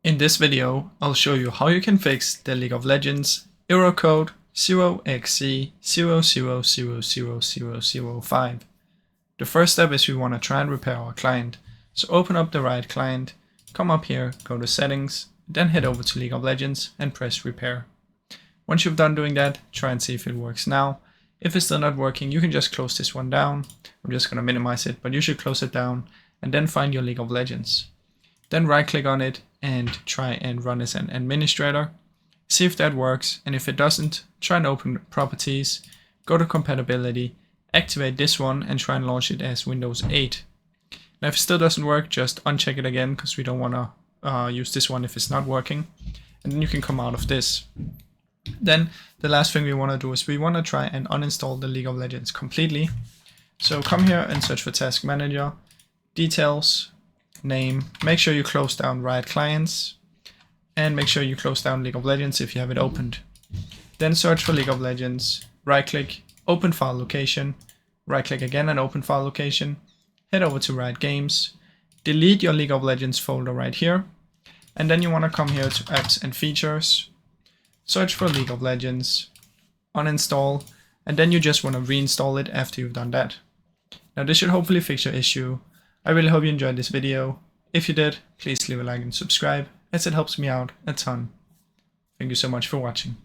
In this video, I'll show you how you can fix the League of Legends error code 0xc0000005. The first step is we want to try and repair our client. So open up the right client, come up here, go to settings, then head over to League of Legends and press repair. Once you've done doing that, try and see if it works now. If it's still not working, you can just close this one down. I'm just going to minimize it, but you should close it down and then find your League of Legends. Then right click on it and try and run as an administrator. See if that works, and if it doesn't, try and open properties, go to compatibility, activate this one and try and launch it as Windows 8. Now if it still doesn't work, just uncheck it again because we don't want to use this one if it's not working, and then you can come out of this. Then the last thing we want to do is we want to try and uninstall the League of Legends completely. So come here and search for Task Manager, Details, Name, make sure you close down Riot Clients, and make sure you close down League of Legends if you have it opened. Then search for League of Legends, right click, open file location, right click again and open file location, head over to Riot Games, delete your League of Legends folder right here, and then you want to come here to Apps and Features, search for League of Legends, uninstall, and then you just want to reinstall it after you've done that. Now this should hopefully fix your issue. I really hope you enjoyed this video. If you did, please leave a like and subscribe, as it helps me out a ton. Thank you so much for watching.